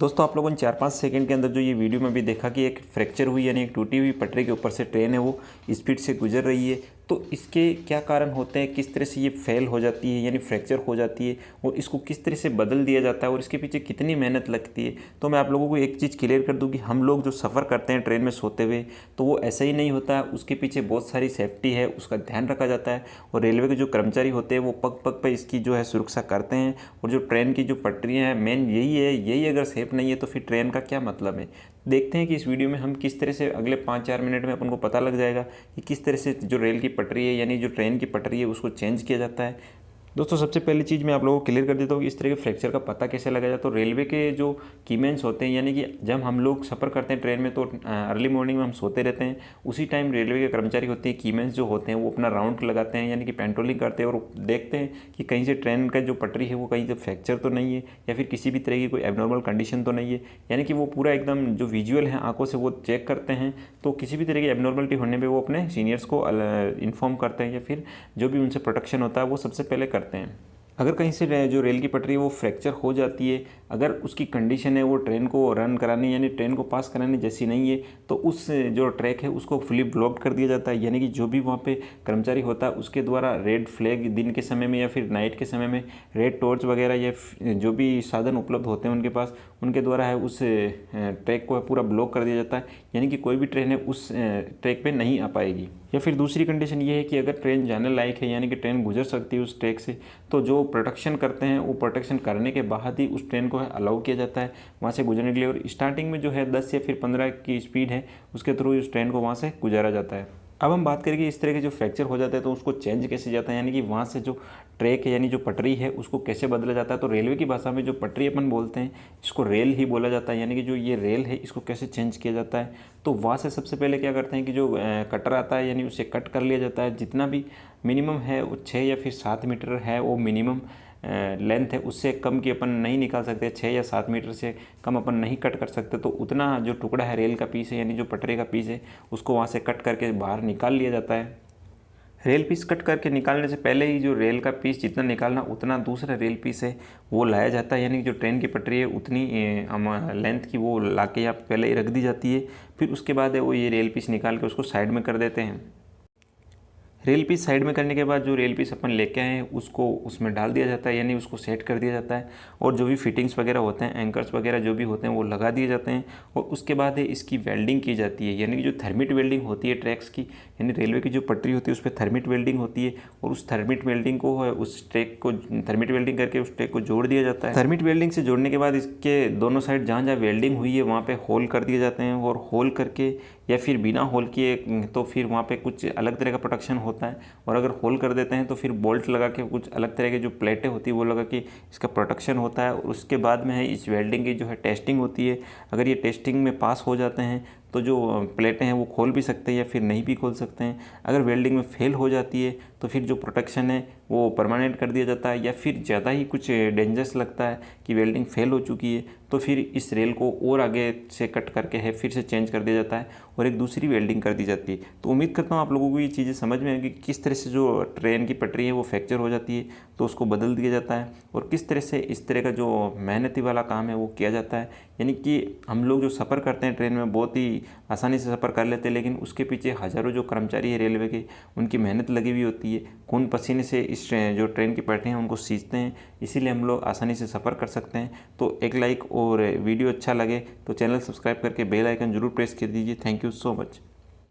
दोस्तों आप लोगों ने 4-5 सेकंड के अंदर जो ये वीडियो में भी देखा कि एक फ्रैक्चर हुई यानी एक टूटी हुई पटरी के ऊपर से ट्रेन है वो स्पीड से गुजर रही है। तो इसके क्या कारण होते हैं, किस तरह से ये फेल हो जाती है यानी फ्रैक्चर हो जाती है और इसको किस तरह से बदल दिया जाता है और इसके पीछे कितनी मेहनत लगती है। तो मैं आप लोगों को एक चीज़ क्लियर कर दूं कि हम लोग जो सफ़र करते हैं ट्रेन में सोते हुए तो वो ऐसा ही नहीं होता, उसके पीछे बहुत सारी सेफ्टी है, उसका ध्यान रखा जाता है और रेलवे के जो कर्मचारी होते हैं वो पग पग पर इसकी जो है सुरक्षा करते हैं। और जो ट्रेन की जो पटरियाँ हैं मेन यही है, यही अगर सेफ नहीं है तो फिर ट्रेन का क्या मतलब है। देखते हैं कि इस वीडियो में हम किस तरह से अगले 5-4 मिनट में अपन को पता लग जाएगा कि किस तरह से जो रेल की पटरी है यानी जो ट्रेन की पटरी है उसको चेंज किया जाता है। दोस्तों सबसे पहली चीज़ मैं आप लोगों को क्लियर कर देता हूँ कि इस तरह के फ्रैक्चर का पता कैसे लगाया जाए। तो रेलवे के जो कीमेंस होते हैं यानी कि जब हम लोग सफ़र करते हैं ट्रेन में तो अर्ली मॉर्निंग में हम सोते रहते हैं, उसी टाइम रेलवे के कर्मचारी होते हैं, कीमेंस जो होते हैं वो अपना राउंड लगाते हैं यानी कि पेट्रोलिंग करते हैं और देखते हैं कि कहीं से ट्रेन का जो पटरी है वो कहीं से फ्रैक्चर तो नहीं है या फिर किसी भी तरह की कोई एबनॉर्मल कंडीशन तो नहीं है। यानी कि वो पूरा एकदम जो विजुअल है आंखों से वो चेक करते हैं। तो किसी भी तरह की एबनॉर्मलिटी होने पर वो अपने सीनियर्स को इन्फॉर्म करते हैं या फिर जो भी उनसे प्रोटेक्शन होता है वो सबसे पहले करते हैं। अगर कहीं से जो रेल की पटरी है वो फ्रैक्चर हो जाती है, अगर उसकी कंडीशन है वो ट्रेन को रन कराने यानी ट्रेन को पास कराने जैसी नहीं है तो उस जो ट्रैक है उसको फुली ब्लॉक कर दिया जाता है। यानी कि जो भी वहाँ पे कर्मचारी होता है उसके द्वारा रेड फ्लैग दिन के समय में या फिर नाइट के समय में रेड टॉर्च वगैरह या जो भी साधन उपलब्ध होते हैं उनके पास, उनके द्वारा है उस ट्रैक को पूरा ब्लॉक कर दिया जाता है। यानी कि कोई भी ट्रेन है उस ट्रैक पर नहीं आ पाएगी। या फिर दूसरी कंडीशन ये है कि अगर ट्रेन जाने लायक है यानी कि ट्रेन गुजर सकती है उस ट्रैक से, तो जो प्रोटेक्शन करते हैं वो प्रोटेक्शन करने के बाद ही उस ट्रेन को अलाउ किया जाता है वहाँ से गुजरने के लिए। और स्टार्टिंग में जो है 10 या फिर 15 की स्पीड है उसके थ्रू उस ट्रेन को वहाँ से गुजारा जाता है। अब हम बात करेंगे इस तरह के जो फ्रैक्चर हो जाता है तो उसको चेंज कैसे जाता है, यानी कि वहाँ से जो ट्रैक है यानी जो पटरी है उसको कैसे बदला जाता है। तो रेलवे की भाषा में जो पटरी अपन बोलते हैं इसको रेल ही बोला जाता है। यानी कि जो ये रेल है इसको कैसे चेंज किया जाता है, तो वहाँ से सबसे पहले क्या करते हैं कि जो कटर आता है यानी उसे कट कर लिया जाता है। जितना भी मिनिमम है वो 6 या फिर 7 मीटर है वो मिनिमम लेंथ है, उससे कम की अपन नहीं निकाल सकते, 6 या 7 मीटर से कम अपन नहीं कट कर सकते। तो उतना जो टुकड़ा है रेल का पीस है यानी जो पटरी का पीस है उसको वहाँ से कट करके बाहर निकाल लिया जाता है। रेल पीस कट करके निकालने से पहले ही जो रेल का पीस जितना निकालना उतना दूसरा रेल पीस है वो लाया जाता है। यानी कि जो ट्रेन की पटरी है उतनी लेंथ की वो ला के यहाँ पहले ही रख दी जाती है। फिर उसके बाद है वो ये रेल पीस निकाल के उसको साइड में कर देते हैं। रेल पीस साइड में करने के बाद जो रेल पीस अपन लेके आए हैं उसको उसमें डाल दिया जाता है यानी उसको सेट कर दिया जाता है। और जो भी फिटिंग्स वगैरह होते हैं, एंकर्स वगैरह जो भी होते हैं वो लगा दिए जाते हैं। और उसके बाद है इसकी वेल्डिंग की जाती है यानी कि जो थर्मिट वेल्डिंग होती है ट्रैक्स की, यानी रेलवे की जो पटरी होती है उस पर थर्मिट वेल्डिंग होती है और उस थर्मिट वेल्डिंग को उस ट्रैक को थर्मिट वेल्डिंग करके उस ट्रैक को जोड़ दिया जाता है। थर्मिट वेल्डिंग से जोड़ने के बाद इसके दोनों साइड जहाँ जहाँ वेल्डिंग हुई है वहाँ पे होल कर दिए जाते हैं। और होल करके या फिर बिना होल किए तो फिर वहाँ पे कुछ अलग तरह का प्रोटेक्शन होता है। और अगर होल कर देते हैं तो फिर बोल्ट लगा के कुछ अलग तरह के जो प्लेटें होती है वो लगा के इसका प्रोटेक्शन होता है। और उसके बाद में है इस वेल्डिंग की जो है टेस्टिंग होती है। अगर ये टेस्टिंग में पास हो जाते हैं तो जो प्लेटें हैं वो खोल भी सकते हैं या फिर नहीं भी खोल सकते हैं। अगर वेल्डिंग में फेल हो जाती है तो फिर जो प्रोटेक्शन है वो परमानेंट कर दिया जाता है। या फिर ज़्यादा ही कुछ डेंजरस लगता है कि वेल्डिंग फेल हो चुकी है तो फिर इस रेल को और आगे से कट करके है फिर से चेंज कर दिया जाता है और एक दूसरी वेल्डिंग कर दी जाती है। तो उम्मीद करता हूँ आप लोगों को ये चीज़ें समझ में आएगी कि किस तरह से जो ट्रेन की पटरी है वो फ्रैक्चर हो जाती है तो उसको बदल दिया जाता है और किस तरह से इस तरह का जो मेहनती वाला काम है वो किया जाता है। यानी कि हम लोग जो सफ़र करते हैं ट्रेन में बहुत ही आसानी से सफ़र कर लेते हैं, लेकिन उसके पीछे हज़ारों जो कर्मचारी है रेलवे के उनकी मेहनत लगी हुई होती है, खून पसीने से इस जो ट्रेन की पटरी हैं उनको सींचते हैं, इसीलिए हम लोग आसानी से सफ़र कर सकते हैं। तो एक लाइक और वीडियो अच्छा लगे तो चैनल सब्सक्राइब करके बेल आइकन जरूर प्रेस कर दीजिए। Thank you so much.